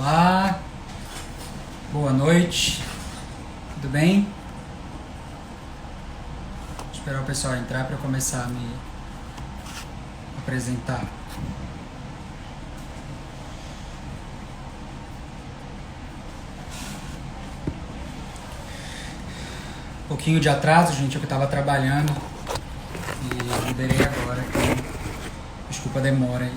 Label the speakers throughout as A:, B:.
A: Olá, boa noite, tudo bem? Vou esperar o pessoal entrar para eu começar a me apresentar. Um pouquinho de atraso, gente, eu que estava trabalhando e liberei agora, então desculpa a demora aí.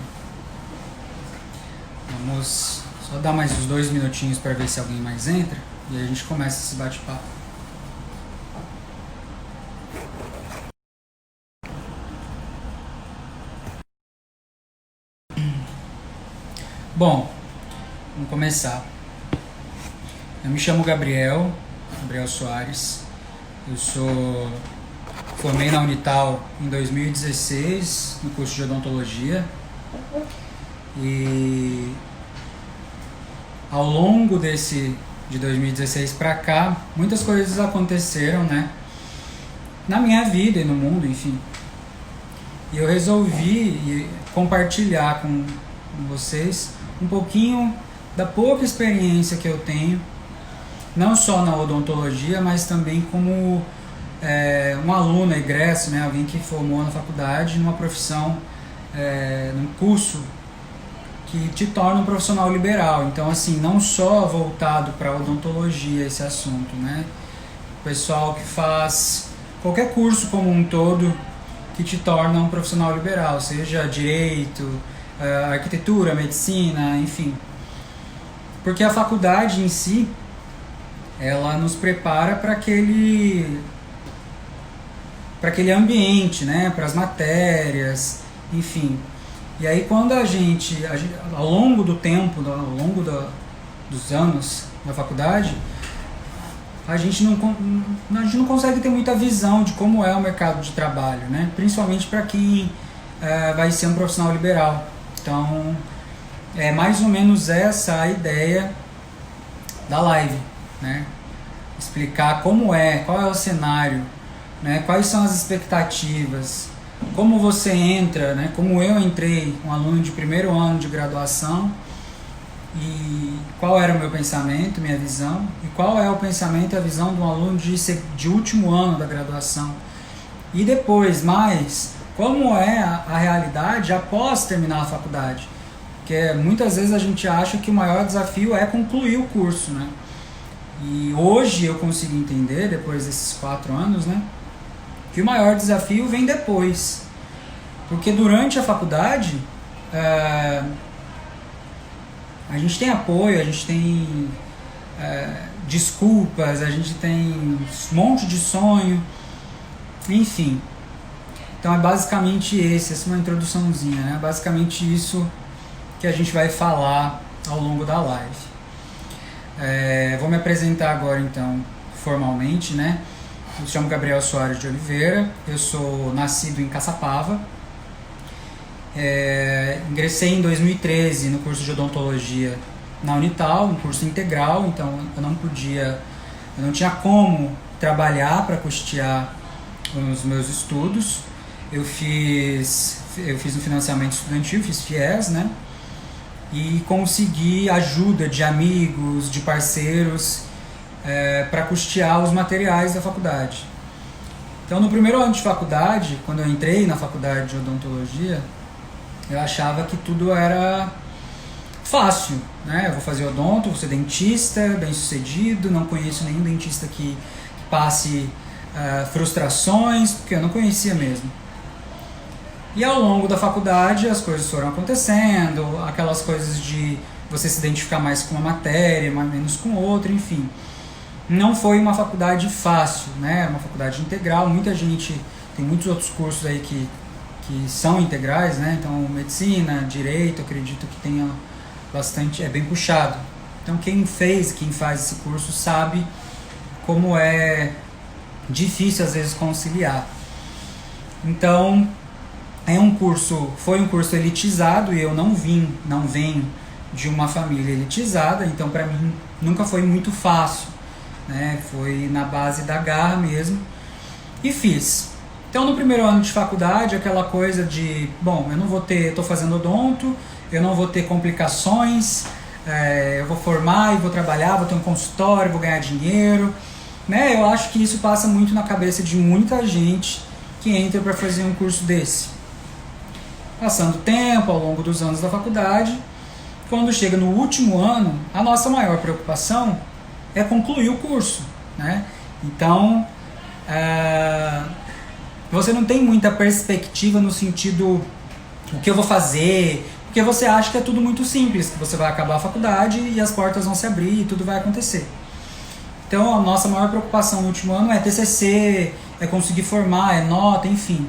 A: Vamos só dar mais uns 2 minutinhos para ver se alguém mais entra e aí a gente começa esse bate-papo. Bom, vamos começar. Eu me chamo Gabriel Soares. Eu formei na Unital em 2016 no curso de odontologia e ao longo de 2016 para cá, muitas coisas aconteceram, né? Na minha vida e no mundo, enfim. E eu resolvi compartilhar com vocês um pouquinho da pouca experiência que eu tenho, não só na odontologia, mas também como um aluno egresso, né? Alguém que formou na faculdade, numa profissão, num curso que te torna um profissional liberal. Então, assim, não só voltado para a odontologia esse assunto, né? O pessoal que faz qualquer curso como um todo que te torna um profissional liberal, seja direito, arquitetura, medicina, enfim. Porque a faculdade em si, ela nos prepara para aquele ambiente, né? Para as matérias, enfim. E aí quando a gente ao longo do tempo, ao longo dos anos da faculdade, a gente não consegue ter muita visão de como é o mercado de trabalho, né? Principalmente para quem vai ser um profissional liberal. Então, é mais ou menos essa a ideia da live, né? Explicar como qual é o cenário, né? Quais são as expectativas, como você entra, né? Como eu entrei, um aluno de primeiro ano de graduação, e qual era o meu pensamento, minha visão, e qual é o pensamento e a visão de um aluno de último ano da graduação. E depois, como é a realidade após terminar a faculdade. Porque muitas vezes a gente acha que o maior desafio é concluir o curso, né? E hoje eu consigo entender, depois desses 4 anos, né, que o maior desafio vem depois. Porque durante a faculdade, a gente tem apoio, a gente tem desculpas, a gente tem um monte de sonho, enfim. Então é basicamente essa é uma introduçãozinha, né? Basicamente isso que a gente vai falar ao longo da live. Vou me apresentar agora então formalmente, né? Eu me chamo Gabriel Soares de Oliveira, eu sou nascido em Caçapava, ingressei em 2013 no curso de odontologia na Unital, um curso integral, então eu não tinha como trabalhar para custear os meus estudos. Eu fiz um financiamento estudantil, fiz FIES, né? E consegui ajuda de amigos, de parceiros, para custear os materiais da faculdade. Então, no primeiro ano de faculdade, quando eu entrei na faculdade de odontologia, eu achava que tudo era fácil, né? Eu vou fazer odonto, vou ser dentista, bem sucedido, não conheço nenhum dentista que passe frustrações, porque eu não conhecia mesmo. E ao longo da faculdade as coisas foram acontecendo, aquelas coisas de você se identificar mais com uma matéria, menos com outra, enfim. Não foi uma faculdade fácil, né? Uma faculdade integral, muita gente, tem muitos outros cursos aí que são integrais, né? Então medicina, direito, acredito que tenha bastante, é bem puxado. Então quem faz esse curso sabe como é difícil às vezes conciliar. Então foi um curso elitizado e eu não venho de uma família elitizada, então para mim nunca foi muito fácil, né? Foi na base da garra mesmo e fiz. Então no primeiro ano de faculdade, aquela coisa de, bom, eu não vou ter, estou fazendo odonto, eu não vou ter complicações, eu vou formar e vou trabalhar, vou ter um consultório, vou ganhar dinheiro, né? Eu acho que isso passa muito na cabeça de muita gente que entra para fazer um curso desse. Passando o tempo, ao longo dos anos da faculdade, quando chega no último ano, a nossa maior preocupação é concluir o curso, né? Então, você não tem muita perspectiva no sentido o que eu vou fazer, porque você acha que é tudo muito simples, que você vai acabar a faculdade e as portas vão se abrir e tudo vai acontecer. Então, a nossa maior preocupação no último ano é TCC, é conseguir formar, é nota, enfim.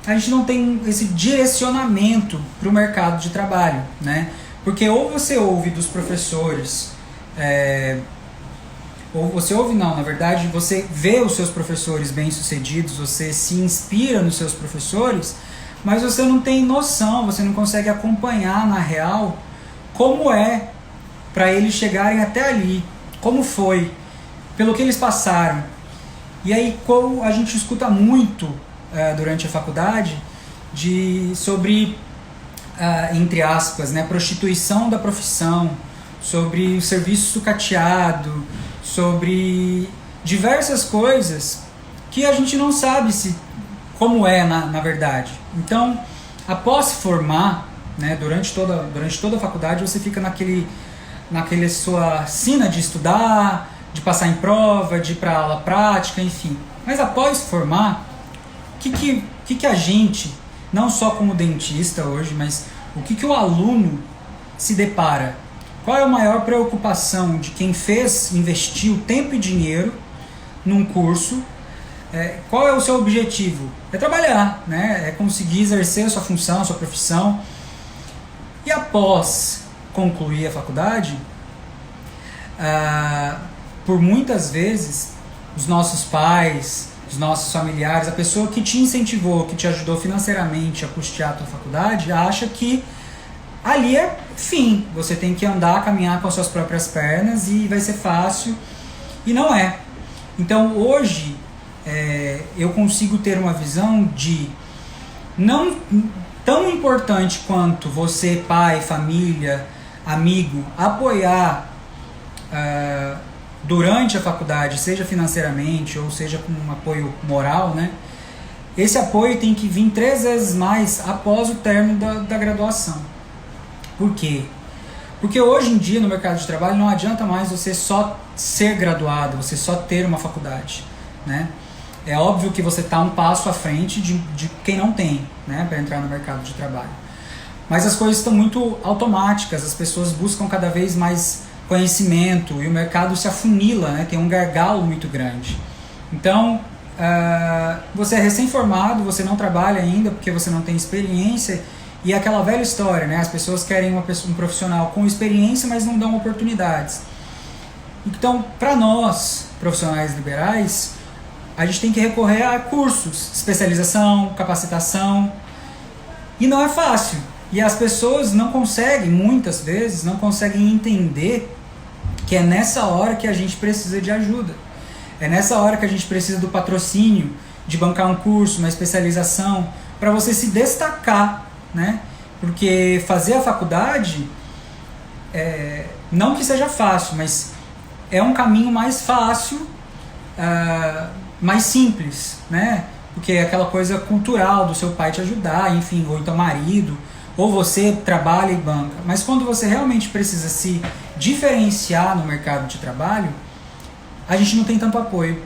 A: A gente não tem esse direcionamento para o mercado de trabalho, né? Porque ou você ouve dos professores, ou você ouve não, na verdade você vê os seus professores bem-sucedidos, você se inspira nos seus professores, mas você não tem noção, você não consegue acompanhar na real como é para eles chegarem até ali, como foi, pelo que eles passaram. E aí, como a gente escuta muito durante a faculdade sobre, entre aspas, né, prostituição da profissão, sobre o serviço sucateado, sobre diversas coisas que a gente não sabe como é na verdade. Então, após se formar, né, durante toda a faculdade, você fica naquele sua sina de estudar, de passar em prova, de ir para aula prática, enfim. Mas após se formar, o que a gente, não só como dentista hoje, mas o que o aluno se depara? Qual é a maior preocupação de quem investiu tempo e dinheiro num curso? Qual é o seu objetivo? É trabalhar, né? É conseguir exercer a sua função, a sua profissão. E após concluir a faculdade, por muitas vezes, os nossos pais, os nossos familiares, a pessoa que te incentivou, que te ajudou financeiramente a custear a tua faculdade, acha que ali é fim, você tem que andar, caminhar com as suas próprias pernas e vai ser fácil, e não é. Então hoje eu consigo ter uma visão de não tão importante quanto você, pai, família, amigo, apoiar durante a faculdade, seja financeiramente ou seja com um apoio moral, né? Esse apoio tem que vir 3 vezes mais após o término da graduação. Por quê? Porque hoje em dia no mercado de trabalho não adianta mais você só ser graduado, você só ter uma faculdade, né? É óbvio que você está um passo à frente de quem não tem, né, para entrar no mercado de trabalho. Mas as coisas estão muito automáticas, as pessoas buscam cada vez mais conhecimento e o mercado se afunila, né, tem um gargalo muito grande. Então, você é recém-formado, você não trabalha ainda porque você não tem experiência, e é aquela velha história, né, as pessoas querem um profissional com experiência, mas não dão oportunidades. Então, para nós, profissionais liberais, a gente tem que recorrer a cursos, especialização, capacitação, e não é fácil. E as pessoas não conseguem, muitas vezes, não conseguem entender que é nessa hora que a gente precisa de ajuda. É nessa hora que a gente precisa do patrocínio, de bancar um curso, uma especialização, para você se destacar, né? Porque fazer a faculdade, não que seja fácil, mas é um caminho mais fácil, mais simples, né? Porque é aquela coisa cultural do seu pai te ajudar, enfim, ou então marido, ou você trabalha e banca. Mas quando você realmente precisa se diferenciar no mercado de trabalho, a gente não tem tanto apoio,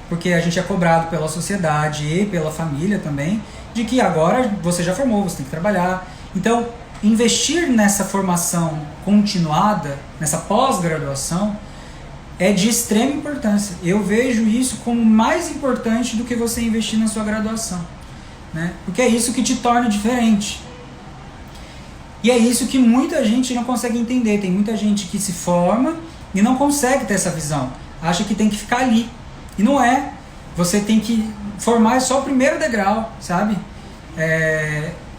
A: porque a gente é cobrado pela sociedade e pela família também, de que agora você já formou, você tem que trabalhar. Então, investir nessa formação continuada, nessa pós-graduação, é de extrema importância. Eu vejo isso como mais importante do que você investir na sua graduação, né? Porque é isso que te torna diferente. E é isso que muita gente não consegue entender. Tem muita gente que se forma e não consegue ter essa visão. Acha que tem que ficar ali. E não é. Você tem que formar só o primeiro degrau, sabe?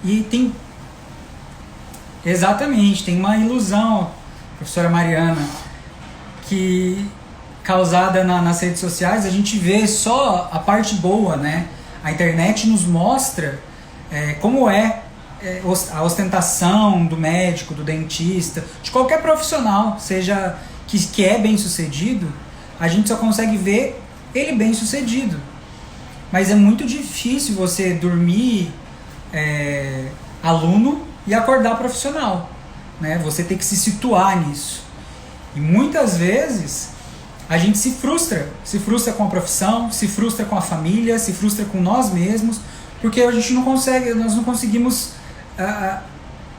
A: E tem... Exatamente, tem uma ilusão, professora Mariana, que causada nas redes sociais, a gente vê só a parte boa, né? A internet nos mostra como é a ostentação do médico, do dentista, de qualquer profissional, seja que é bem sucedido, a gente só consegue ver ele bem sucedido. Mas é muito difícil você dormir aluno e acordar profissional, né? Você tem que se situar nisso. E muitas vezes a gente se frustra com a profissão, se frustra com a família, se frustra com nós mesmos, porque a gente nós não conseguimos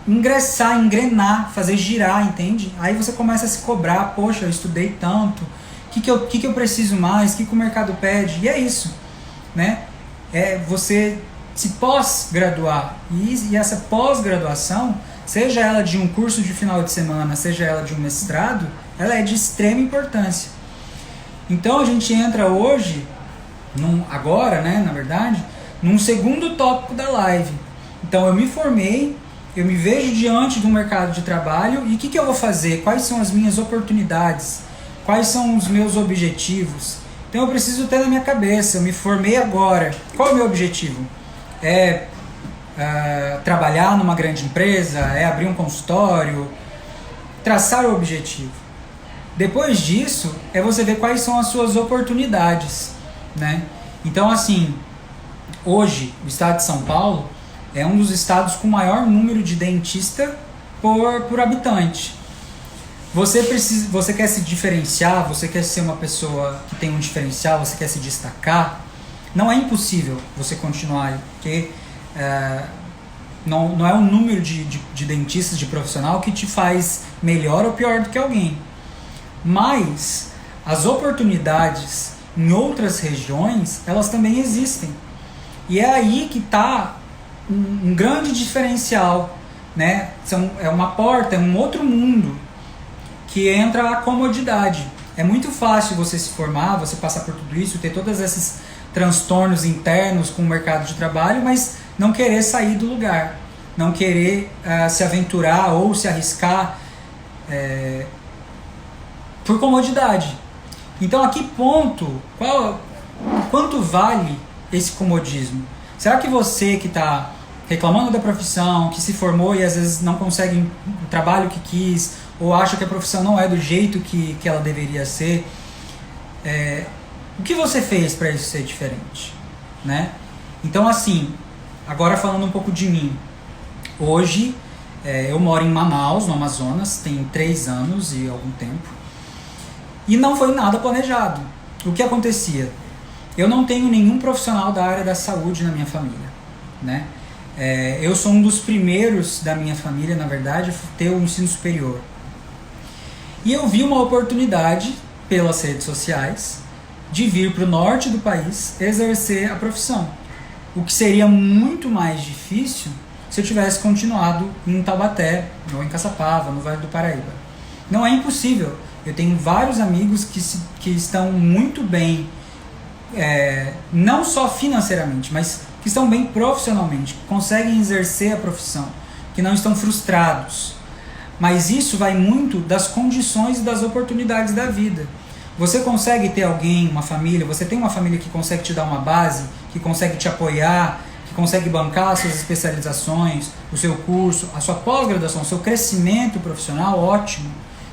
A: ingressar, engrenar, fazer girar, entende? Aí você começa a se cobrar, poxa, eu estudei tanto, o que eu preciso mais, o que o mercado pede, e é isso, né? É você se pós-graduar, e essa pós-graduação, seja ela de um curso de final de semana, seja ela de um mestrado, ela é de extrema importância. Então a gente entra hoje, agora, né, na verdade, num segundo tópico da live. Então eu me formei, eu me vejo diante de um mercado de trabalho e o que eu vou fazer? Quais são as minhas oportunidades? Quais são os meus objetivos? Então eu preciso ter na minha cabeça, eu me formei agora, qual é o meu objetivo? Trabalhar numa grande empresa, abrir um consultório, traçar o objetivo. Depois disso, você ver quais são as suas oportunidades, né? Então, assim, hoje, o estado de São Paulo é um dos estados com maior número de dentista por habitante. Você quer se diferenciar, você quer ser uma pessoa que tem um diferencial, você quer se destacar, não é impossível você continuar aí, porque não é o número de dentistas, de profissional que te faz melhor ou pior do que alguém. Mas as oportunidades em outras regiões, elas também existem. E é aí que está um grande diferencial, né? É uma porta, é um outro mundo que entra a comodidade. É muito fácil você se formar, você passar por tudo isso, ter todos esses transtornos internos com o mercado de trabalho, mas não querer sair do lugar, não querer se aventurar ou se arriscar por comodidade. Então, a que ponto, quanto vale esse comodismo? Será que você que está reclamando da profissão, que se formou e às vezes não consegue o trabalho que quis, ou acha que a profissão não é do jeito que ela deveria ser, o que você fez para isso ser diferente, né? Então, assim, agora falando um pouco de mim, hoje eu moro em Manaus, no Amazonas, tem 3 anos e algum tempo, e não foi nada planejado. O que acontecia? Eu não tenho nenhum profissional da área da saúde na minha família, né? Eu sou um dos primeiros da minha família, na verdade, a ter o ensino superior. E eu vi uma oportunidade, pelas redes sociais, de vir para o norte do país exercer a profissão. O que seria muito mais difícil se eu tivesse continuado em Taubaté, ou em Caçapava, no Vale do Paraíba. Não é impossível. Eu tenho vários amigos que estão muito bem, não só financeiramente, mas que estão bem profissionalmente, que conseguem exercer a profissão, que não estão frustrados. Mas isso vai muito das condições e das oportunidades da vida. Você consegue ter alguém, uma família, você tem uma família que consegue te dar uma base, que consegue te apoiar, que consegue bancar as suas especializações, o seu curso, a sua pós-graduação, o seu crescimento profissional, ótimo.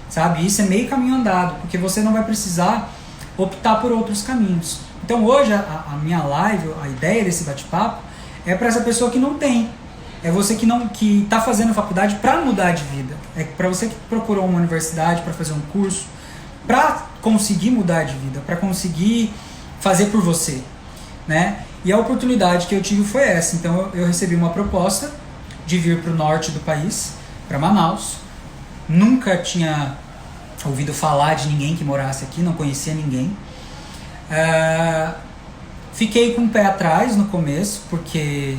A: Sabe? Isso é meio caminho andado, porque você não vai precisar optar por outros caminhos. Então hoje a minha live, a ideia desse bate-papo é para essa pessoa que não tem. É você que está fazendo faculdade para mudar de vida. É para você que procurou uma universidade para fazer um curso, para conseguir mudar de vida, para conseguir fazer por você, né? E a oportunidade que eu tive foi essa. Então eu recebi uma proposta de vir para o norte do país, para Manaus. Nunca tinha ouvido falar de ninguém que morasse aqui, não conhecia ninguém. Fiquei com o pé atrás no começo, porque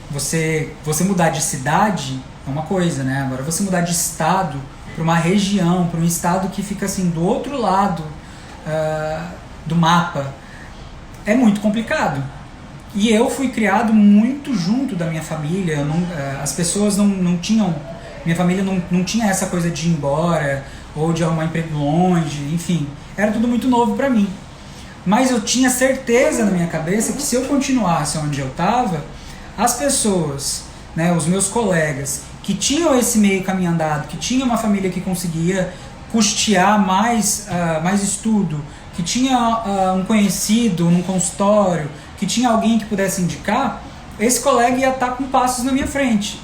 A: você mudar de cidade é uma coisa, né? Agora você mudar de estado para uma região, para um estado que fica assim do outro lado do mapa, é muito complicado. E eu fui criado muito junto da minha família. As pessoas não tinham, minha família não tinha essa coisa de ir embora ou de arrumar emprego longe, enfim, era tudo muito novo para mim. Mas eu tinha certeza na minha cabeça que se eu continuasse onde eu estava, as pessoas, né, os meus colegas, que tinham esse meio caminho andado, que tinham uma família que conseguia custear mais estudo, que tinha um conhecido num consultório, que tinha alguém que pudesse indicar, esse colega ia estar com passos na minha frente.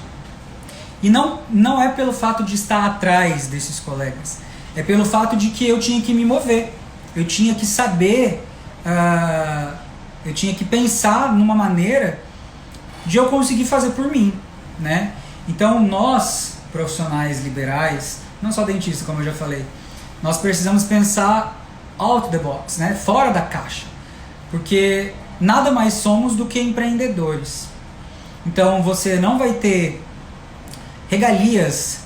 A: E não é pelo fato de estar atrás desses colegas, é pelo fato de que eu tinha que me mover, eu tinha que saber, eu tinha que pensar numa maneira de eu conseguir fazer por mim, né? Então nós, profissionais liberais, não só dentistas, como eu já falei, nós precisamos pensar out the box, né? Fora da caixa, porque nada mais somos do que empreendedores. Então você não vai ter regalias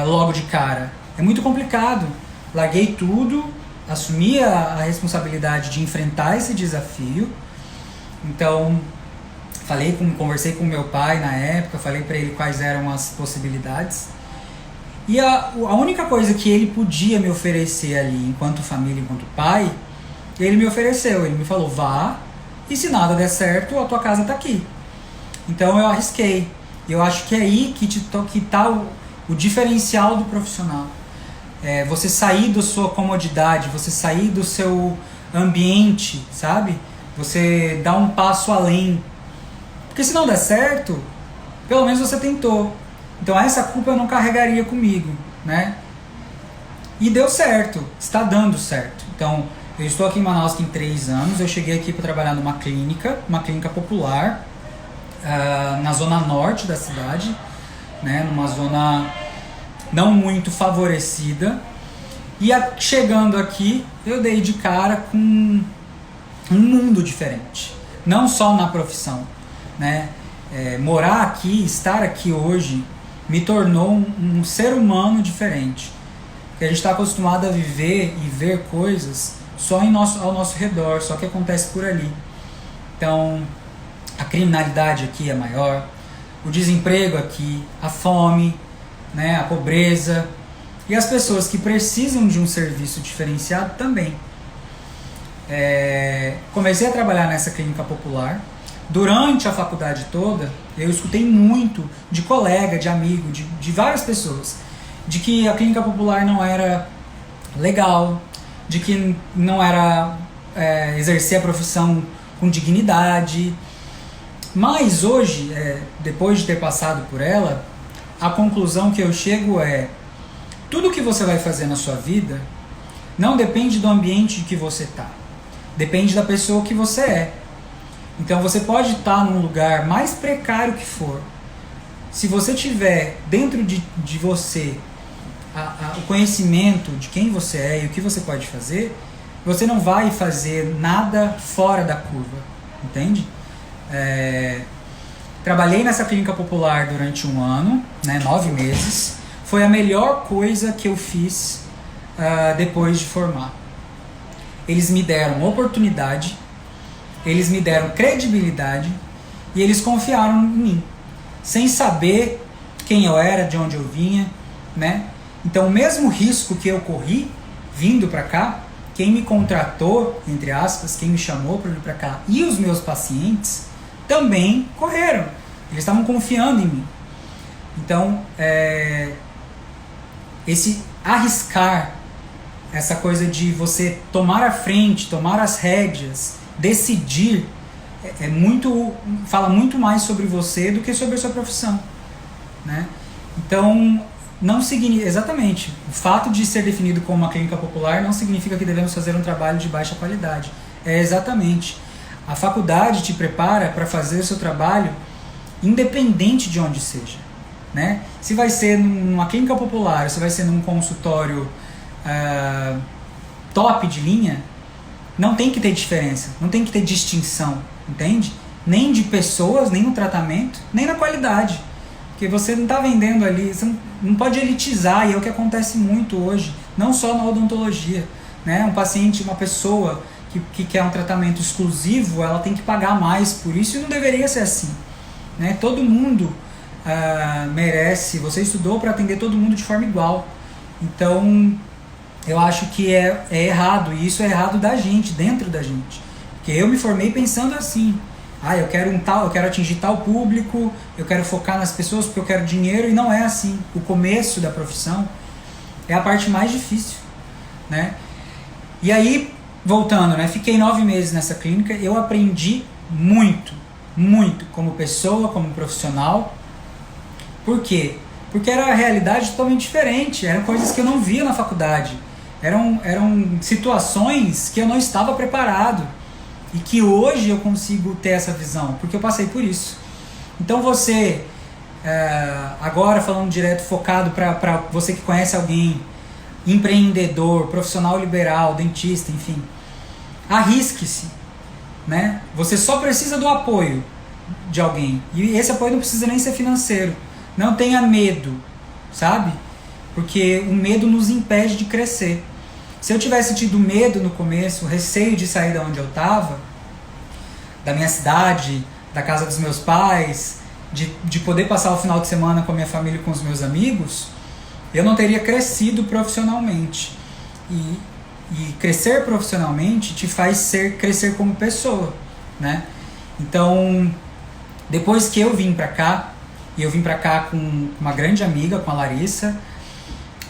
A: logo de cara. É muito complicado. Larguei tudo, assumi a responsabilidade de enfrentar esse desafio. Então conversei com meu pai na época, falei para ele quais eram as possibilidades. E a única coisa que ele podia me oferecer ali, enquanto família, enquanto pai, ele me ofereceu. Ele me falou, vá, e se nada der certo, a tua casa está aqui. Então eu arrisquei. Eu acho que é aí que está o diferencial do profissional. Você sair da sua comodidade, você sair do seu ambiente, sabe? Você dá um passo além. Porque se não der certo, pelo menos você tentou. Então essa culpa eu não carregaria comigo, né? E deu certo, está dando certo. Então eu estou aqui em Manaus tem 3 anos, eu cheguei aqui para trabalhar numa clínica popular, na zona norte da cidade, né? Numa zona não muito favorecida. E chegando aqui, eu dei de cara com um mundo diferente. Não só na profissão, né? Morar aqui, estar aqui hoje, me tornou um ser humano diferente. Porque a gente está acostumado a viver e ver coisas só ao nosso redor, só que acontece por ali. Então, a criminalidade aqui é maior, o desemprego aqui, a fome, né, a pobreza, e as pessoas que precisam de um serviço diferenciado também. Comecei a trabalhar nessa clínica popular. Durante a faculdade toda, eu escutei muito de colega, de amigo, de várias pessoas, de que a clínica popular não era legal, de que não era exercer a profissão com dignidade. Mas hoje, depois de ter passado por ela, a conclusão que eu chego é: tudo que você vai fazer na sua vida não depende do ambiente que você está, depende da pessoa que você é. Então você pode estar num lugar mais precário que for. Se você tiver dentro de você o conhecimento de quem você é e o que você pode fazer, você não vai fazer nada fora da curva, entende? Trabalhei nessa clínica popular durante 1 ano, né, 9 meses. Foi a melhor coisa que eu fiz depois de formar. Eles me deram oportunidade, eles me deram credibilidade e eles confiaram em mim, sem saber quem eu era, de onde eu vinha, né? Então o mesmo risco que eu corri vindo para cá, quem me contratou, entre aspas, quem me chamou para vir para cá e os meus pacientes também correram. Eles estavam confiando em mim. Então, esse arriscar, essa coisa de você tomar a frente, tomar as rédeas, decidir, fala muito mais sobre você do que sobre a sua profissão, né? Então, não significa, exatamente, o fato de ser definido como uma clínica popular não significa que devemos fazer um trabalho de baixa qualidade. Exatamente, a faculdade te prepara para fazer o seu trabalho independente de onde seja, né? Se vai ser numa clínica popular, se vai ser num consultório top de linha, não tem que ter diferença, não tem que ter distinção, entende? Nem de pessoas, nem no tratamento, nem na qualidade. Porque você não está vendendo ali, você não pode elitizar, e é o que acontece muito hoje, não só na odontologia, né? Um paciente, uma pessoa que quer um tratamento exclusivo, ela tem que pagar mais por isso, e não deveria ser assim, né? Todo mundo merece, você estudou para atender todo mundo de forma igual. Então, eu acho que é errado, e isso é errado da gente, dentro da gente. Porque eu me formei pensando assim, eu quero eu quero atingir tal público, eu quero focar nas pessoas porque eu quero dinheiro, e não é assim. O começo da profissão é a parte mais difícil, né? E aí, voltando, né? Fiquei 9 meses nessa clínica, eu aprendi muito, muito como pessoa, como profissional. Por quê? Porque era a realidade totalmente diferente, eram coisas que eu não via na faculdade, eram situações que eu não estava preparado e que hoje eu consigo ter essa visão, porque eu passei por isso. Então você, agora falando direto, focado para você que conhece alguém, empreendedor, profissional liberal, dentista, enfim, arrisque-se, né? Você só precisa do apoio de alguém, e esse apoio não precisa nem ser financeiro. Não tenha medo, sabe? Porque o medo nos impede de crescer. Se eu tivesse tido medo no começo, receio de sair da onde eu estava, da minha cidade, da casa dos meus pais, de poder passar o final de semana com a minha família e com os meus amigos, eu não teria crescido profissionalmente. E crescer profissionalmente te faz crescer como pessoa, né? Então, depois que eu vim pra cá, e eu vim pra cá com uma grande amiga, com a Larissa,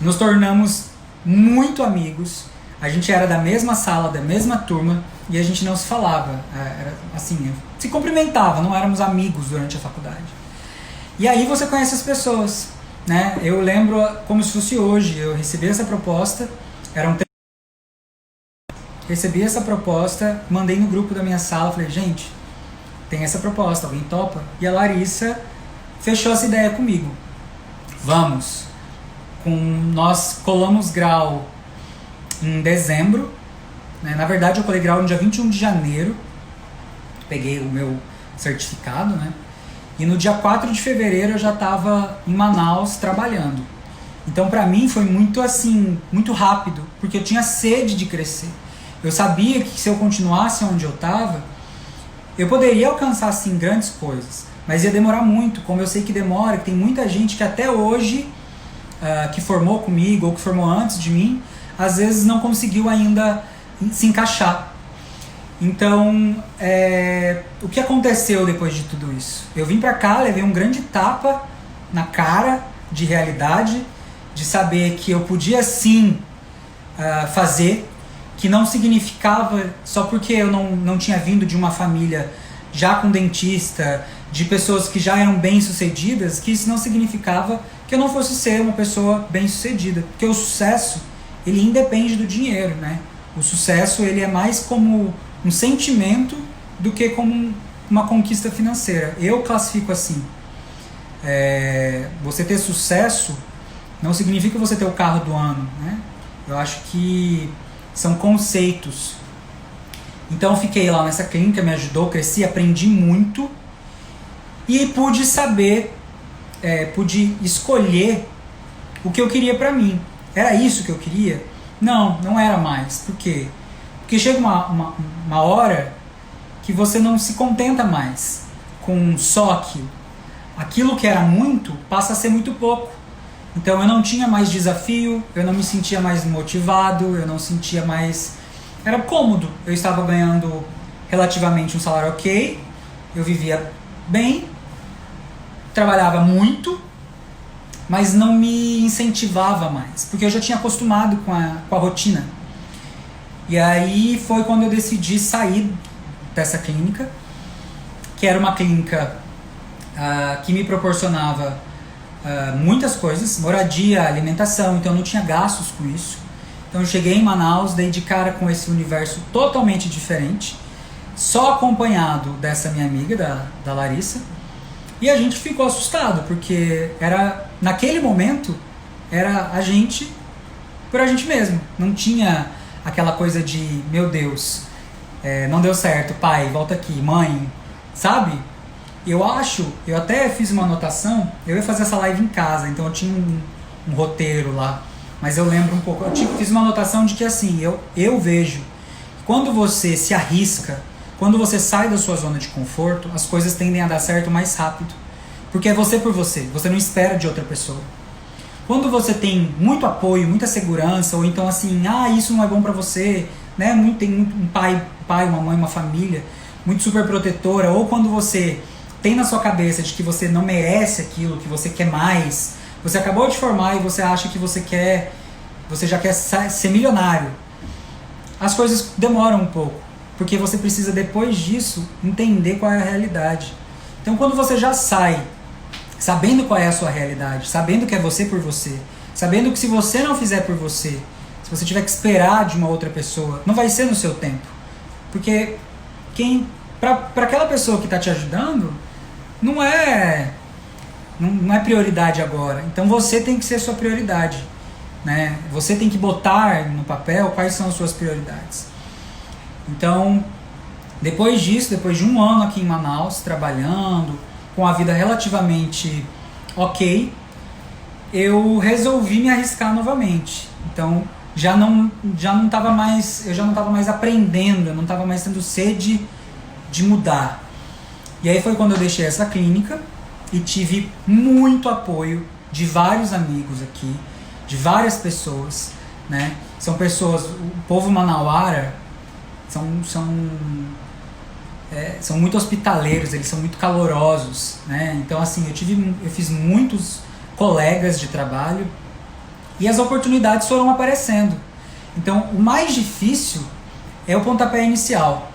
A: nos tornamos muito amigos. A gente era da mesma sala, da mesma turma, e a gente não se falava. Era assim, se cumprimentava, não éramos amigos durante a faculdade. E aí você conhece as pessoas, né? Eu lembro como se fosse hoje, eu recebi essa proposta, recebi essa proposta, mandei no grupo da minha sala, falei, gente, tem essa proposta, alguém topa? E a Larissa fechou essa ideia comigo. Vamos. Nós colamos grau em dezembro, né? Na verdade eu colei grau no dia 21 de janeiro, peguei o meu certificado, né? E no dia 4 de fevereiro eu já estava em Manaus trabalhando. Então pra mim foi muito assim, muito rápido, porque eu tinha sede de crescer. Eu sabia que se eu continuasse onde eu estava, eu poderia alcançar sim grandes coisas, mas ia demorar muito, como eu sei que demora, que tem muita gente que até hoje, que formou comigo ou que formou antes de mim, às vezes não conseguiu ainda se encaixar. Então, o que aconteceu depois de tudo isso? Eu vim pra cá, levei um grande tapa na cara de realidade, de saber que eu podia sim fazer, que não significava, só porque eu não tinha vindo de uma família já com dentista, de pessoas que já eram bem-sucedidas, que isso não significava que eu não fosse ser uma pessoa bem-sucedida. Porque o sucesso, ele independe do dinheiro, né? O sucesso, ele é mais como um sentimento do que como uma conquista financeira. Eu classifico assim. Você ter sucesso não significa você ter o carro do ano, né? Eu acho que são conceitos. Então eu fiquei lá nessa clínica, me ajudou, cresci, aprendi muito e pude saber, pude escolher o que eu queria pra mim. Era isso que eu queria? Não era mais. Por quê? Porque chega uma hora que você não se contenta mais com só aquilo. Aquilo que era muito passa a ser muito pouco. Então eu não tinha mais desafio, eu não me sentia mais motivado, eu não sentia mais... Era cômodo, eu estava ganhando relativamente um salário ok, eu vivia bem, trabalhava muito, mas não me incentivava mais, porque eu já tinha acostumado com a rotina. E aí foi quando eu decidi sair dessa clínica, que era uma clínica que me proporcionava muitas coisas, moradia, alimentação, então eu não tinha gastos com isso. Então eu cheguei em Manaus, dei de cara com esse universo totalmente diferente, só acompanhado dessa minha amiga, da Larissa, e a gente ficou assustado, porque naquele momento, era a gente por a gente mesmo. Não tinha aquela coisa de, meu Deus, não deu certo, pai, volta aqui, mãe, sabe? Eu até fiz uma anotação, eu ia fazer essa live em casa, então eu tinha um roteiro lá, mas eu lembro um pouco, fiz uma anotação de que assim, eu vejo que quando você se arrisca, quando você sai da sua zona de conforto, as coisas tendem a dar certo mais rápido, porque é você por você não espera de outra pessoa. Quando você tem muito apoio, muita segurança, ou então assim, isso não é bom pra você, né? Tem um pai, uma mãe, uma família, muito super protetora, ou quando você tem na sua cabeça de que você não merece aquilo, que você quer mais, você acabou de formar e você acha que você já quer ser milionário, as coisas demoram um pouco, porque você precisa depois disso entender qual é a realidade. Então quando você já sai sabendo qual é a sua realidade, sabendo que é você por você, sabendo que se você não fizer por você, se você tiver que esperar de uma outra pessoa, não vai ser no seu tempo, porque para aquela pessoa que está te ajudando não é prioridade agora. Então você tem que ser sua prioridade, né? Você tem que botar no papel quais são as suas prioridades. Então, depois disso, depois de um ano aqui em Manaus, trabalhando, com a vida relativamente ok, eu resolvi me arriscar novamente. Então, eu já não estava mais aprendendo, eu não estava mais tendo sede de mudar. E aí foi quando eu deixei essa clínica e tive muito apoio de vários amigos aqui, de várias pessoas, né? São pessoas, o povo manauara são muito hospitaleiros, eles são muito calorosos, né? Então assim, eu fiz muitos colegas de trabalho e as oportunidades foram aparecendo. Então o mais difícil é o pontapé inicial,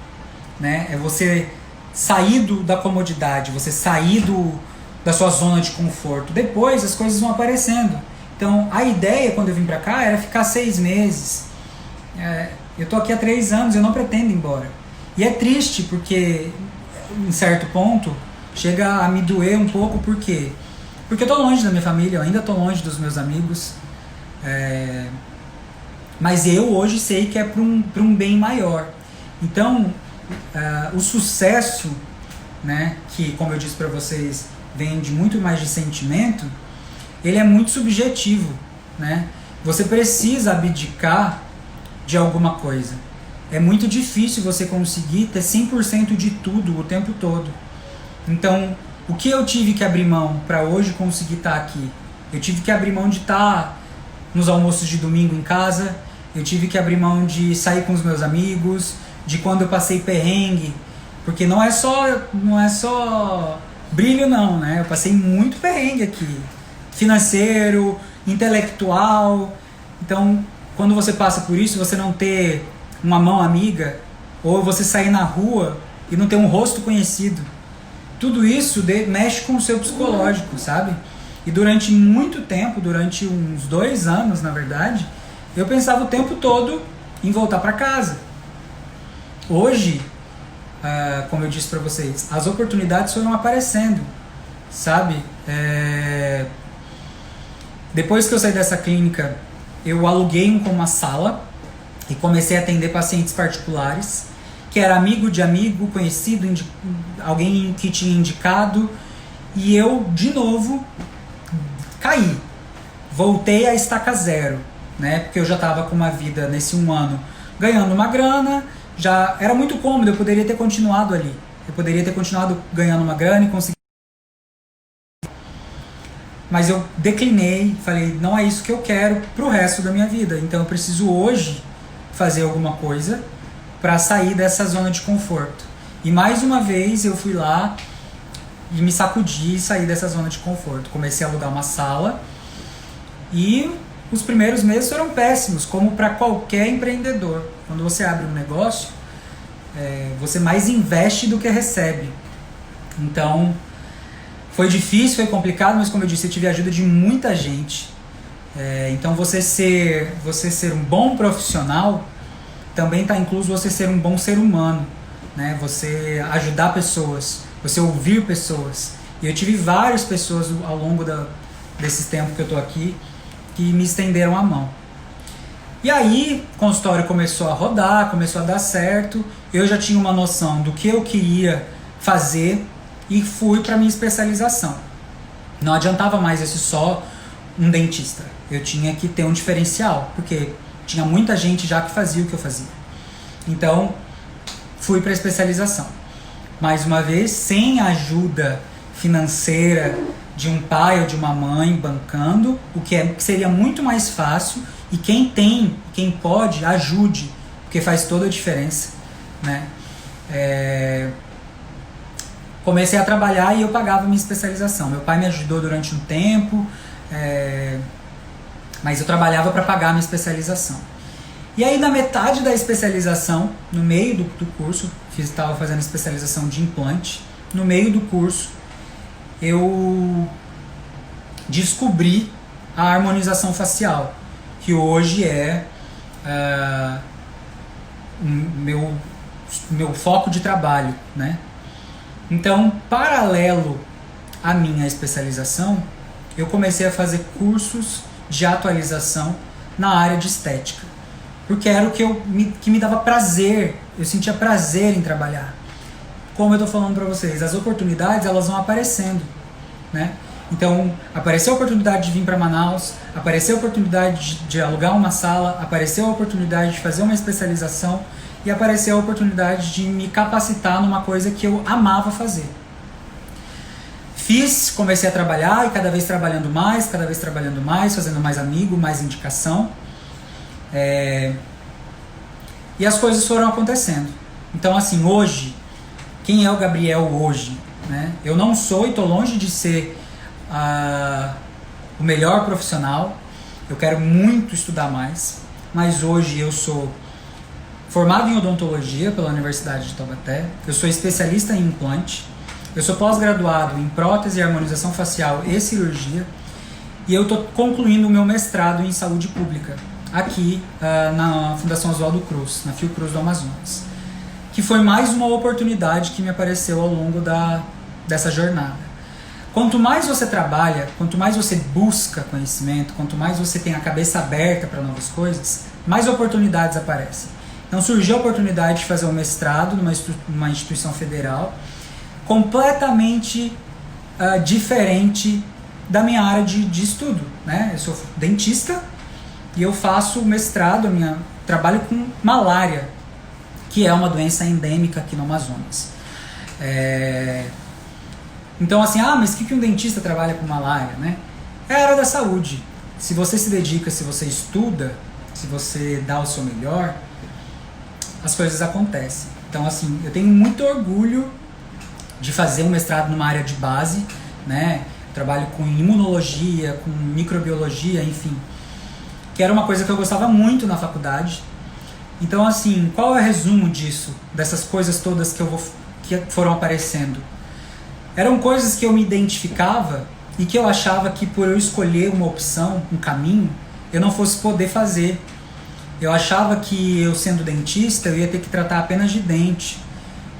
A: né? É você sair da comodidade, você sair da sua zona de conforto. Depois as coisas vão aparecendo. Então a ideia quando eu vim pra cá era ficar 6 meses. Eu tô aqui há 3 anos, eu não pretendo ir embora. E é triste porque, em certo ponto, chega a me doer um pouco. Por quê? Porque eu tô longe da minha família, eu ainda tô longe dos meus amigos. Mas eu hoje sei que é para um bem maior. Então, o sucesso, né, que, como eu disse para vocês, vem de muito mais de sentimento, ele é muito subjetivo, né? Você precisa abdicar de alguma coisa. É muito difícil você conseguir ter 100% de tudo o tempo todo. Então, o que eu tive que abrir mão para hoje conseguir estar aqui? Eu tive que abrir mão de estar nos almoços de domingo em casa, eu tive que abrir mão de sair com os meus amigos, de quando eu passei perrengue, porque não é só brilho não, né? Eu passei muito perrengue aqui, financeiro, intelectual. Então, quando você passa por isso, você não ter uma mão amiga, ou você sair na rua e não ter um rosto conhecido, tudo isso mexe com o seu psicológico, sabe? E durante muito tempo, durante uns 2 anos, na verdade, eu pensava o tempo todo em voltar para casa. Hoje, como eu disse para vocês, as oportunidades foram aparecendo, sabe? Depois que eu saí dessa clínica, eu aluguei uma sala e comecei a atender pacientes particulares, que era amigo de amigo, conhecido, alguém que tinha indicado, e eu, de novo, caí. Voltei a estaca zero, né? Porque eu já estava com uma vida, nesse 1 ano, ganhando uma grana, já era muito cômodo, eu poderia ter continuado ali. Eu poderia ter continuado ganhando uma grana e conseguido. Mas eu declinei, falei, não é isso que eu quero pro resto da minha vida. Então eu preciso hoje fazer alguma coisa para sair dessa zona de conforto. E mais uma vez eu fui lá e me sacudi e saí dessa zona de conforto. Comecei a alugar uma sala e os primeiros meses foram péssimos, como para qualquer empreendedor. Quando você abre um negócio, você mais investe do que recebe. Então, foi difícil, foi complicado, mas como eu disse, eu tive a ajuda de muita gente. Então, você ser um bom profissional também está incluso você ser um bom ser humano, né? Você ajudar pessoas, você ouvir pessoas. E eu tive várias pessoas ao longo desse tempo que eu estou aqui que me estenderam a mão. E aí, o consultório começou a rodar, começou a dar certo, eu já tinha uma noção do que eu queria fazer e fui para minha especialização. Não adiantava mais esse só um dentista, eu tinha que ter um diferencial, porque tinha muita gente já que fazia o que eu fazia. Então, fui para a especialização. Mais uma vez, sem ajuda financeira de um pai ou de uma mãe bancando, o que seria muito mais fácil, e quem pode, ajude, porque faz toda a diferença, né? comecei a trabalhar e eu pagava minha especialização. Meu pai me ajudou durante um tempo, mas eu trabalhava para pagar a minha especialização. E aí na metade da especialização, no meio do curso, estava fazendo especialização de implante, no meio do curso eu descobri a harmonização facial, que hoje é meu foco de trabalho, né? Então, paralelo à minha especialização, eu comecei a fazer cursos de atualização na área de estética, porque era o que me dava prazer, eu sentia prazer em trabalhar. Como eu estou falando para vocês, as oportunidades elas vão aparecendo, né? Então, apareceu a oportunidade de vir para Manaus, apareceu a oportunidade de alugar uma sala, apareceu a oportunidade de fazer uma especialização e apareceu a oportunidade de me capacitar numa coisa que eu amava fazer. Comecei a trabalhar e cada vez trabalhando mais, fazendo mais amigo, mais indicação. E as coisas foram acontecendo. Então, assim, hoje, quem é o Gabriel hoje? Né? Eu não sou e estou longe de ser o melhor profissional. Eu quero muito estudar mais, mas hoje eu sou formado em odontologia pela Universidade de Taubaté, eu sou especialista em implante, eu sou pós-graduado em prótese, harmonização facial e cirurgia, e eu estou concluindo o meu mestrado em saúde pública aqui na Fundação Oswaldo Cruz, na Fiocruz do Amazonas, que foi mais uma oportunidade que me apareceu ao longo dessa jornada. Quanto mais você trabalha, quanto mais você busca conhecimento, quanto mais você tem a cabeça aberta para novas coisas, mais oportunidades aparecem. Então surgiu a oportunidade de fazer um mestrado numa instituição federal completamente diferente da minha área de estudo, né? Eu sou dentista e eu faço mestrado, trabalho com malária, que é uma doença endêmica aqui no Amazonas. Então assim, mas o que um dentista trabalha com malária, né? É a área da saúde. Se você se dedica, se você estuda, se você dá o seu melhor, as coisas acontecem. Então assim, eu tenho muito orgulho de fazer um mestrado numa área de base, né? Eu trabalho com imunologia, com microbiologia, enfim, que era uma coisa que eu gostava muito na faculdade. Então assim, qual é o resumo disso, dessas coisas todas que foram aparecendo? Eram coisas que eu me identificava e que eu achava que por eu escolher uma opção, um caminho, eu não fosse poder fazer. Eu achava que eu sendo dentista, eu ia ter que tratar apenas de dente.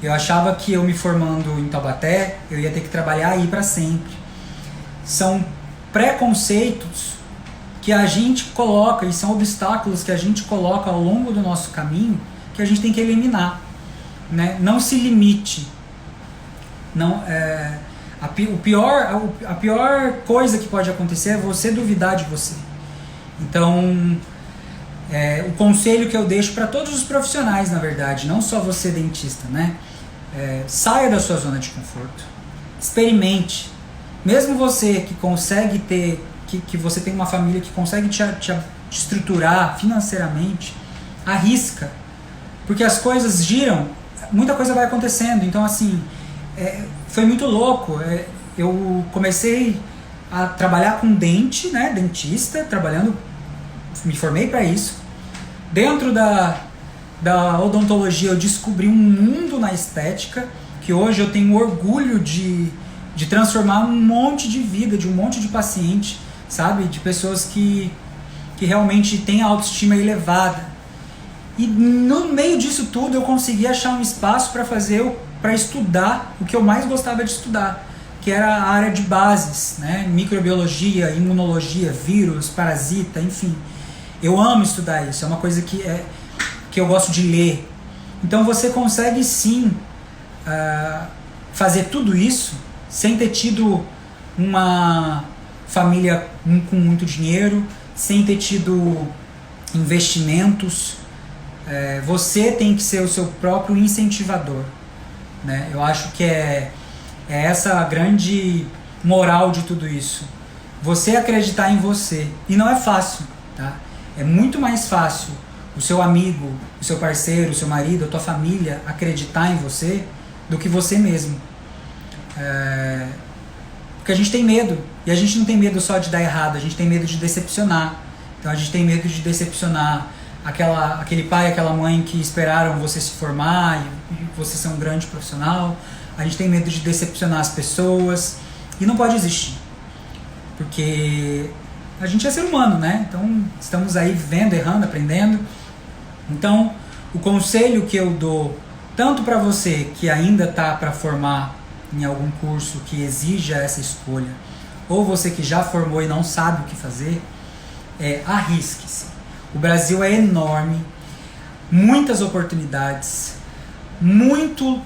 A: Eu achava que eu me formando em Taubaté, eu ia ter que trabalhar aí para sempre. São preconceitos que a gente coloca e são obstáculos que a gente coloca ao longo do nosso caminho que a gente tem que eliminar, né? Não se limite. Não, a pior coisa que pode acontecer é você duvidar de você. Então, o conselho que eu deixo para todos os profissionais, na verdade, não só você dentista, né? Saia da sua zona de conforto, experimente. Mesmo você que consegue que você tem uma família que consegue te estruturar financeiramente, arrisca, porque as coisas giram, muita coisa vai acontecendo. Então assim, foi muito louco. Eu comecei a trabalhar com dente, né, dentista, me formei para isso. Dentro da odontologia eu descobri um mundo na estética, que hoje eu tenho orgulho de transformar um monte de vida, de um monte de paciente, sabe? De pessoas que realmente têm a autoestima elevada. E no meio disso tudo eu consegui achar um espaço para estudar o que eu mais gostava de estudar, que era a área de bases, né? Microbiologia, imunologia, vírus, parasita, enfim. Eu amo estudar isso, é uma coisa que eu gosto de ler. Então você consegue sim fazer tudo isso sem ter tido uma família com muito dinheiro, sem ter tido investimentos. Você tem que ser o seu próprio incentivador, né? Eu acho que é essa a grande moral de tudo isso. Você acreditar em você. E não é fácil, tá? É muito mais fácil o seu amigo, o seu parceiro, o seu marido, a tua família acreditar em você do que você mesmo. Porque a gente tem medo. E a gente não tem medo só de dar errado, a gente tem medo de decepcionar. Então a gente tem medo de decepcionar aquele pai, aquela mãe que esperaram você se formar e você ser um grande profissional. A gente tem medo de decepcionar as pessoas. E não pode existir. Porque a gente é ser humano, né? Então estamos aí vivendo, errando, aprendendo. Então o conselho que eu dou, tanto para você que ainda está para formar em algum curso que exija essa escolha, ou você que já formou e não sabe o que fazer, arrisque-se. O Brasil é enorme, muitas oportunidades, muito,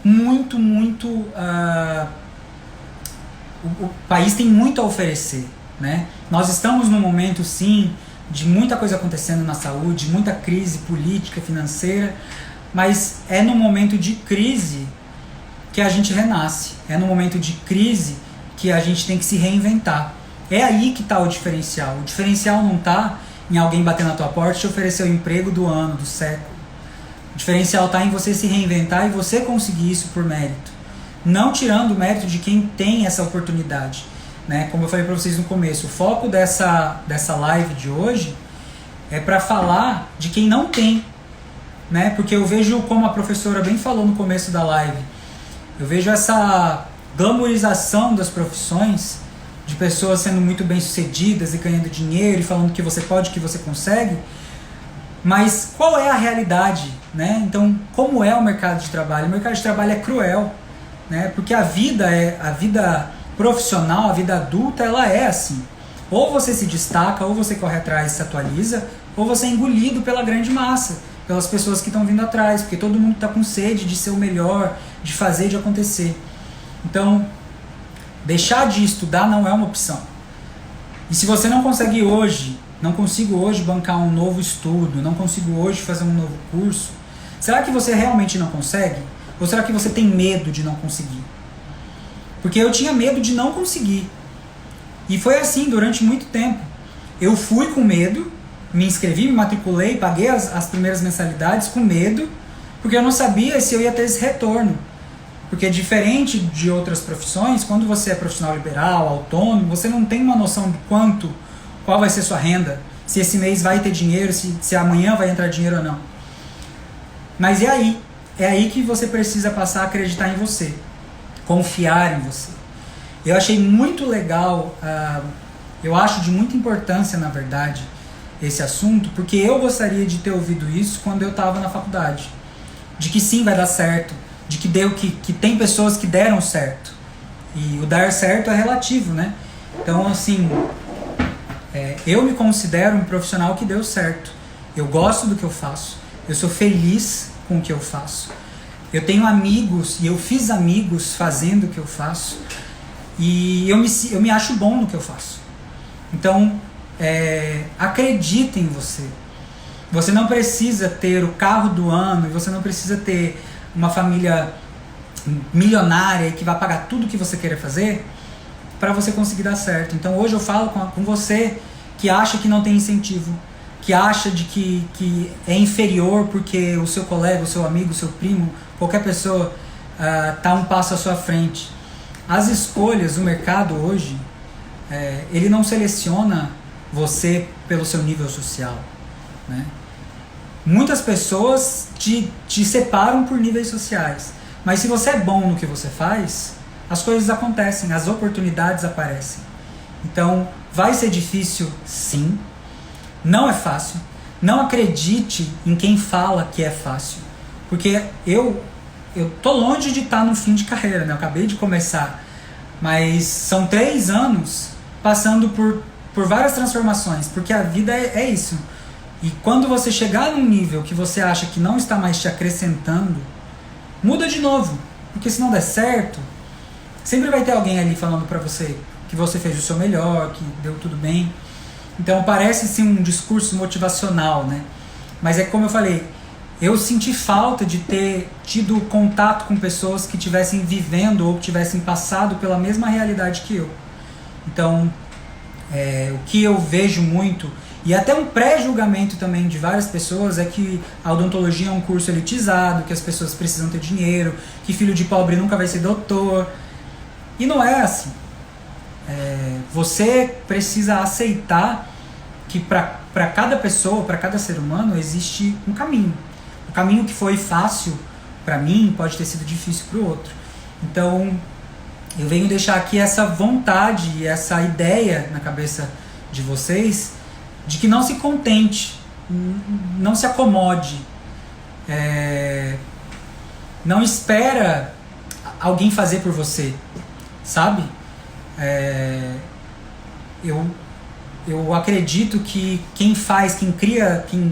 A: o país tem muito a oferecer, né? Nós estamos num momento, sim, de muita coisa acontecendo na saúde, muita crise política, financeira, mas é no momento de crise que a gente renasce, é no momento de crise que a gente tem que se reinventar. É aí que está o diferencial. O diferencial não está em alguém bater na tua porta e te oferecer o emprego do ano, do século. O diferencial está em você se reinventar e você conseguir isso por mérito. Não tirando o mérito de quem tem essa oportunidade, né? Como eu falei para vocês no começo, o foco dessa live de hoje é para falar de quem não tem, né? Porque eu vejo, como a professora bem falou no começo da live, eu vejo essa glamourização das profissões, de pessoas sendo muito bem-sucedidas e ganhando dinheiro e falando que você pode, que você consegue, mas qual é a realidade, né? Então, como é o mercado de trabalho? O mercado de trabalho é cruel, né? Porque a vida profissional, a vida adulta, ela é assim. Ou você se destaca, ou você corre atrás e se atualiza, ou você é engolido pela grande massa, pelas pessoas que estão vindo atrás, porque todo mundo está com sede de ser o melhor, de fazer, de acontecer. Então, deixar de estudar não é uma opção. E se você não consegue hoje, não consigo hoje bancar um novo estudo, não consigo hoje fazer um novo curso, será que você realmente não consegue? Ou será que você tem medo de não conseguir? Porque eu tinha medo de não conseguir. E foi assim durante muito tempo. Eu fui com medo, me inscrevi, me matriculei, paguei as primeiras mensalidades com medo, porque eu não sabia se eu ia ter esse retorno. Porque diferente de outras profissões, quando você é profissional liberal, autônomo, você não tem uma noção de qual vai ser sua renda, se esse mês vai ter dinheiro, se amanhã vai entrar dinheiro ou não. Mas é aí que você precisa passar a acreditar em você, confiar em você. Eu achei muito legal, eu acho de muita importância, na verdade, esse assunto, porque eu gostaria de ter ouvido isso quando eu estava na faculdade. De que sim, vai dar certo, de que tem pessoas que deram certo. E o dar certo é relativo, né? Então, assim, eu me considero um profissional que deu certo. Eu gosto do que eu faço. Eu sou feliz com o que eu faço. Eu tenho amigos e eu fiz amigos fazendo o que eu faço. E eu me acho bom no que eu faço. Então, acredite em você. Você não precisa ter o carro do ano, e você não precisa ter uma família milionária que vai pagar tudo que você queira fazer para você conseguir dar certo. Então hoje eu falo com você que acha que não tem incentivo, que acha de que é inferior porque o seu colega, o seu amigo, o seu primo, qualquer pessoa está um passo à sua frente. As escolhas, o mercado hoje, ele não seleciona você pelo seu nível social, né? Muitas pessoas te separam por níveis sociais, mas se você é bom no que você faz, as coisas acontecem, as oportunidades aparecem. Então, vai ser difícil, sim, não é fácil. Não acredite em quem fala que é fácil, porque eu tô longe de estar no fim de carreira, né? Eu acabei de começar, mas são 3 anos passando por várias transformações, porque a vida é isso. E quando você chegar num nível que você acha que não está mais te acrescentando, muda de novo, porque se não der certo, sempre vai ter alguém ali falando pra você que você fez o seu melhor, que deu tudo bem. Então parece sim um discurso motivacional, né? Mas é como eu falei, eu senti falta de ter tido contato com pessoas que estivessem vivendo ou que tivessem passado pela mesma realidade que eu. Então, o que eu vejo muito, e até um pré-julgamento também de várias pessoas, é que a odontologia é um curso elitizado, que as pessoas precisam ter dinheiro, que filho de pobre nunca vai ser doutor. E não é assim. Você precisa aceitar que para cada pessoa, para cada ser humano, existe um caminho. O caminho que foi fácil para mim pode ter sido difícil para o outro. Então, eu venho deixar aqui essa vontade, essa ideia na cabeça de vocês, de que não se contente, não se acomode, não espera alguém fazer por você, sabe? Eu acredito que quem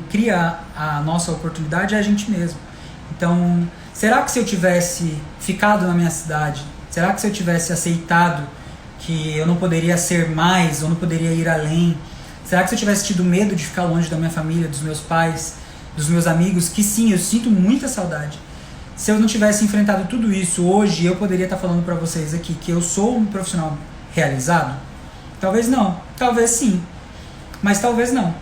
A: cria a nossa oportunidade é a gente mesmo. Então, será que se eu tivesse ficado na minha cidade, será que se eu tivesse aceitado que eu não poderia ser mais, ou não poderia ir além, será que se eu tivesse tido medo de ficar longe da minha família, dos meus pais, dos meus amigos, que sim, eu sinto muita saudade, se eu não tivesse enfrentado tudo isso, hoje eu poderia estar falando para vocês aqui que eu sou um profissional realizado? Talvez não, talvez sim, mas talvez não.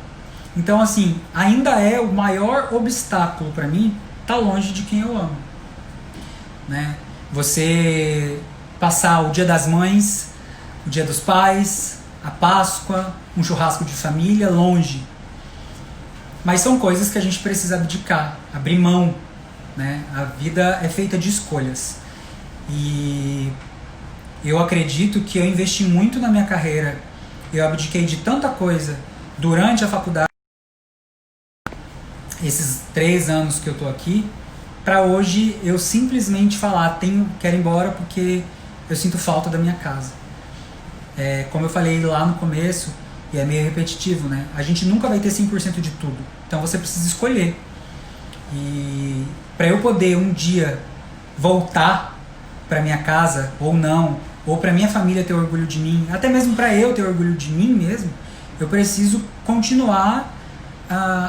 A: Então, assim, ainda é o maior obstáculo para mim estar longe de quem eu amo, né? Você passar o Dia das Mães, o Dia dos Pais, a Páscoa, um churrasco de família longe. Mas são coisas que a gente precisa abdicar, abrir mão, né? A vida é feita de escolhas. E eu acredito que eu investi muito na minha carreira, eu abdiquei de tanta coisa durante a faculdade, esses 3 anos que eu tô aqui, para hoje eu simplesmente falar, quero ir embora porque eu sinto falta da minha casa. Como eu falei lá no começo, e é meio repetitivo, né? A gente nunca vai ter 100% de tudo, então você precisa escolher. E para eu poder um dia voltar para minha casa ou não, ou para minha família ter orgulho de mim, até mesmo para eu ter orgulho de mim mesmo, eu preciso continuar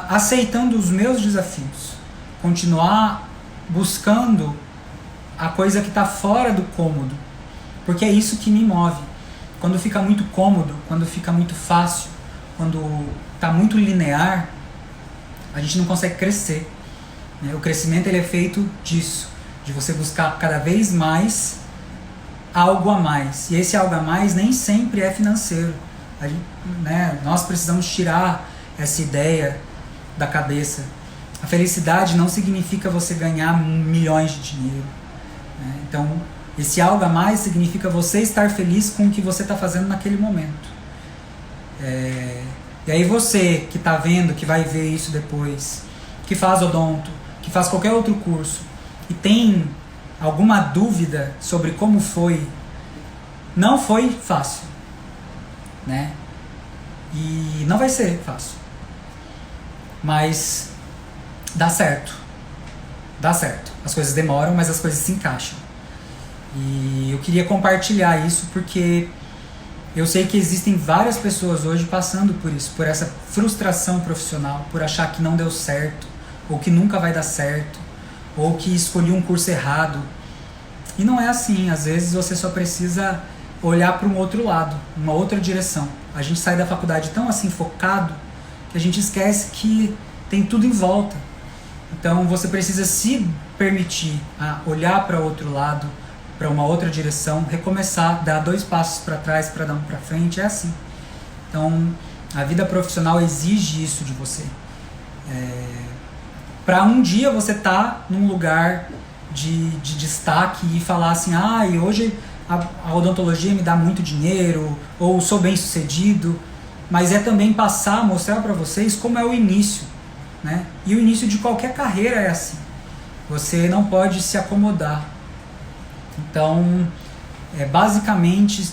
A: aceitando os meus desafios, continuar buscando a coisa que está fora do cômodo, porque é isso que me move. Quando fica muito cômodo, quando fica muito fácil, quando está muito linear, a gente não consegue crescer, né? O crescimento ele é feito disso, de você buscar cada vez mais algo a mais. E esse algo a mais nem sempre é financeiro. Né? Nós precisamos tirar essa ideia da cabeça. A felicidade não significa você ganhar milhões de dinheiro, né? Então, esse algo a mais significa você estar feliz com o que você está fazendo naquele momento. E aí você que está vendo, que vai ver isso depois, que faz odonto, que faz qualquer outro curso, e tem alguma dúvida sobre como foi, não foi fácil, né? E não vai ser fácil, mas dá certo, as coisas demoram, mas as coisas se encaixam. E eu queria compartilhar isso porque eu sei que existem várias pessoas hoje passando por isso, por essa frustração profissional, por achar que não deu certo, ou que nunca vai dar certo, ou que escolhi um curso errado. E não é assim, às vezes você só precisa olhar para um outro lado, uma outra direção. A gente sai da faculdade tão assim focado que a gente esquece que tem tudo em volta. Então você precisa se permitir a olhar para outro lado, para uma outra direção, recomeçar, dar 2 passos para trás para dar um para frente, é assim. Então a vida profissional exige isso de você. Para um dia você tá num lugar de destaque e falar assim, e hoje a odontologia me dá muito dinheiro, ou sou bem sucedido, mas é também mostrar para vocês como é o início, né? E o início de qualquer carreira é assim. Você não pode se acomodar. Então, é basicamente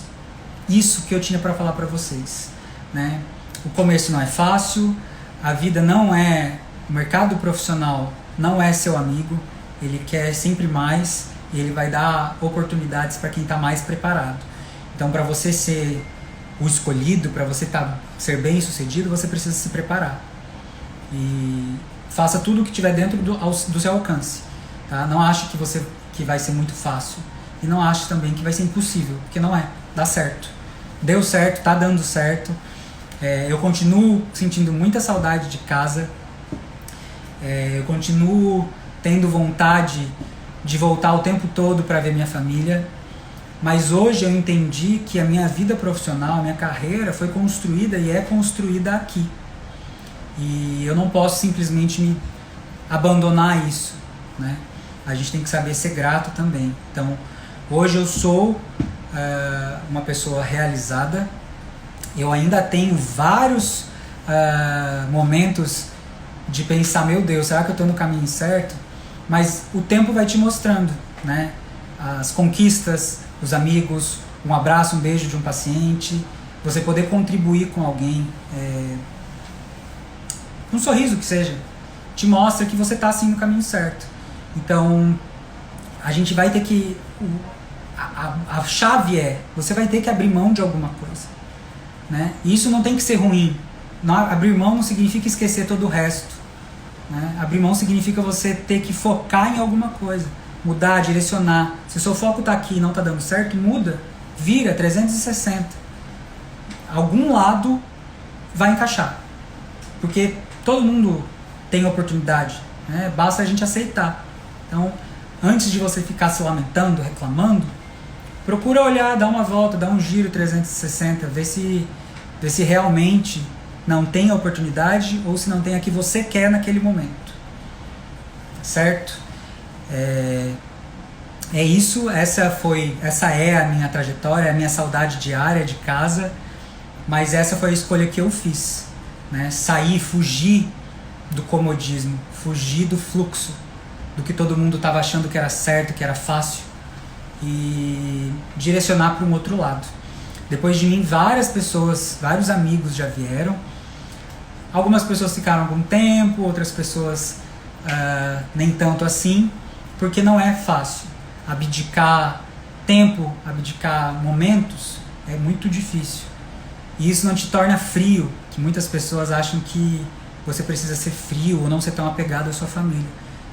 A: isso que eu tinha para falar para vocês, né? O começo não é fácil, a vida não é, o mercado profissional não é seu amigo, ele quer sempre mais e ele vai dar oportunidades para quem está mais preparado. Então, para você ser o escolhido, para você ser bem sucedido, você precisa se preparar. E faça tudo o que estiver dentro do seu alcance, tá? Não ache que vai ser muito fácil. E não ache também que vai ser impossível, porque não é. Dá certo. Deu certo, tá dando certo. Eu continuo sentindo muita saudade de casa. Eu continuo tendo vontade de voltar o tempo todo para ver minha família. Mas hoje eu entendi que a minha vida profissional, a minha carreira foi construída e é construída aqui. E eu não posso simplesmente me abandonar isso, né? A gente tem que saber ser grato também. Então, hoje eu sou uma pessoa realizada. Eu ainda tenho vários momentos de pensar, meu Deus, será que eu estou no caminho certo? Mas o tempo vai te mostrando, né? As conquistas, os amigos, um abraço, um beijo de um paciente, você poder contribuir com alguém, um sorriso que seja, te mostra que você está assim no caminho certo. Então, a gente vai ter que... A chave você vai ter que abrir mão de alguma coisa, né? E isso não tem que ser ruim. Abrir mão não significa esquecer todo o resto, né? Abrir mão significa você ter que focar em alguma coisa, mudar, direcionar. Se o seu foco está aqui e não está dando certo, muda, vira 360. Algum lado vai encaixar, porque todo mundo tem oportunidade, né? Basta a gente aceitar. Então, antes de você ficar se lamentando, reclamando, procura olhar, dar uma volta, dar um giro 360, ver se realmente não tem a oportunidade ou se não tem a que você quer naquele momento. Certo? É isso, essa é a minha trajetória, a minha saudade diária de casa, mas essa foi a escolha que eu fiz, né? Sair, fugir do comodismo, fugir do fluxo, do que todo mundo estava achando que era certo, que era fácil, e direcionar para um outro lado. Depois de mim, várias pessoas, vários amigos já vieram. Algumas pessoas ficaram algum tempo, outras pessoas nem tanto assim, porque não é fácil. Abdicar tempo, abdicar momentos é muito difícil. E isso não te torna frio, que muitas pessoas acham que você precisa ser frio ou não ser tão apegado à sua família.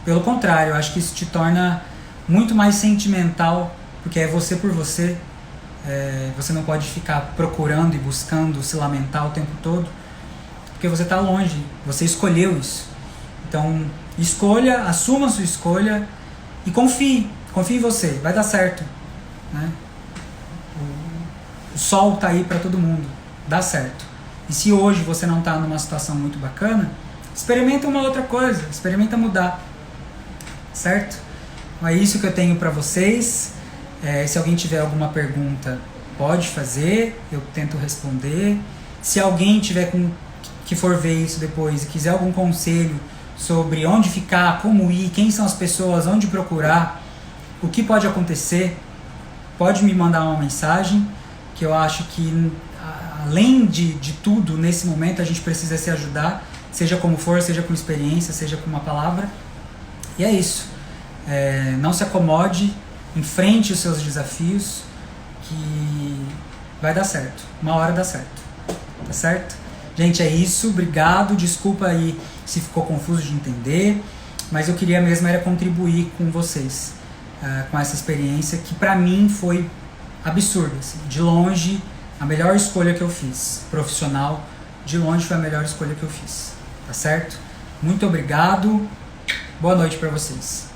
A: Pelo contrário, eu acho que isso te torna muito mais sentimental, porque é você por você. Você não pode ficar procurando e buscando se lamentar o tempo todo, porque você está longe, você escolheu isso. Então, escolha, assuma a sua escolha e confie em você, vai dar certo, né? O sol está aí para todo mundo, dá certo. E se hoje você não está numa situação muito bacana, experimenta uma outra coisa, experimenta mudar, certo? Então é isso que eu tenho para vocês. Se alguém tiver alguma pergunta, pode fazer, eu tento responder. Se alguém que for ver isso depois e quiser algum conselho sobre onde ficar, como ir, quem são as pessoas, onde procurar, o que pode acontecer, pode me mandar uma mensagem, que eu acho que além de tudo, nesse momento a gente precisa se ajudar, seja como for, seja com experiência, seja com uma palavra. E é isso. Não se acomode, enfrente os seus desafios, que vai dar certo. Uma hora dá certo. Tá certo? Gente, é isso. Obrigado. Desculpa aí se ficou confuso de entender, mas eu queria mesmo era contribuir com vocês, com essa experiência que pra mim foi absurda. Assim. De longe, a melhor escolha que eu fiz. Profissional, de longe foi a melhor escolha que eu fiz. Tá certo? Muito obrigado. Boa noite pra vocês.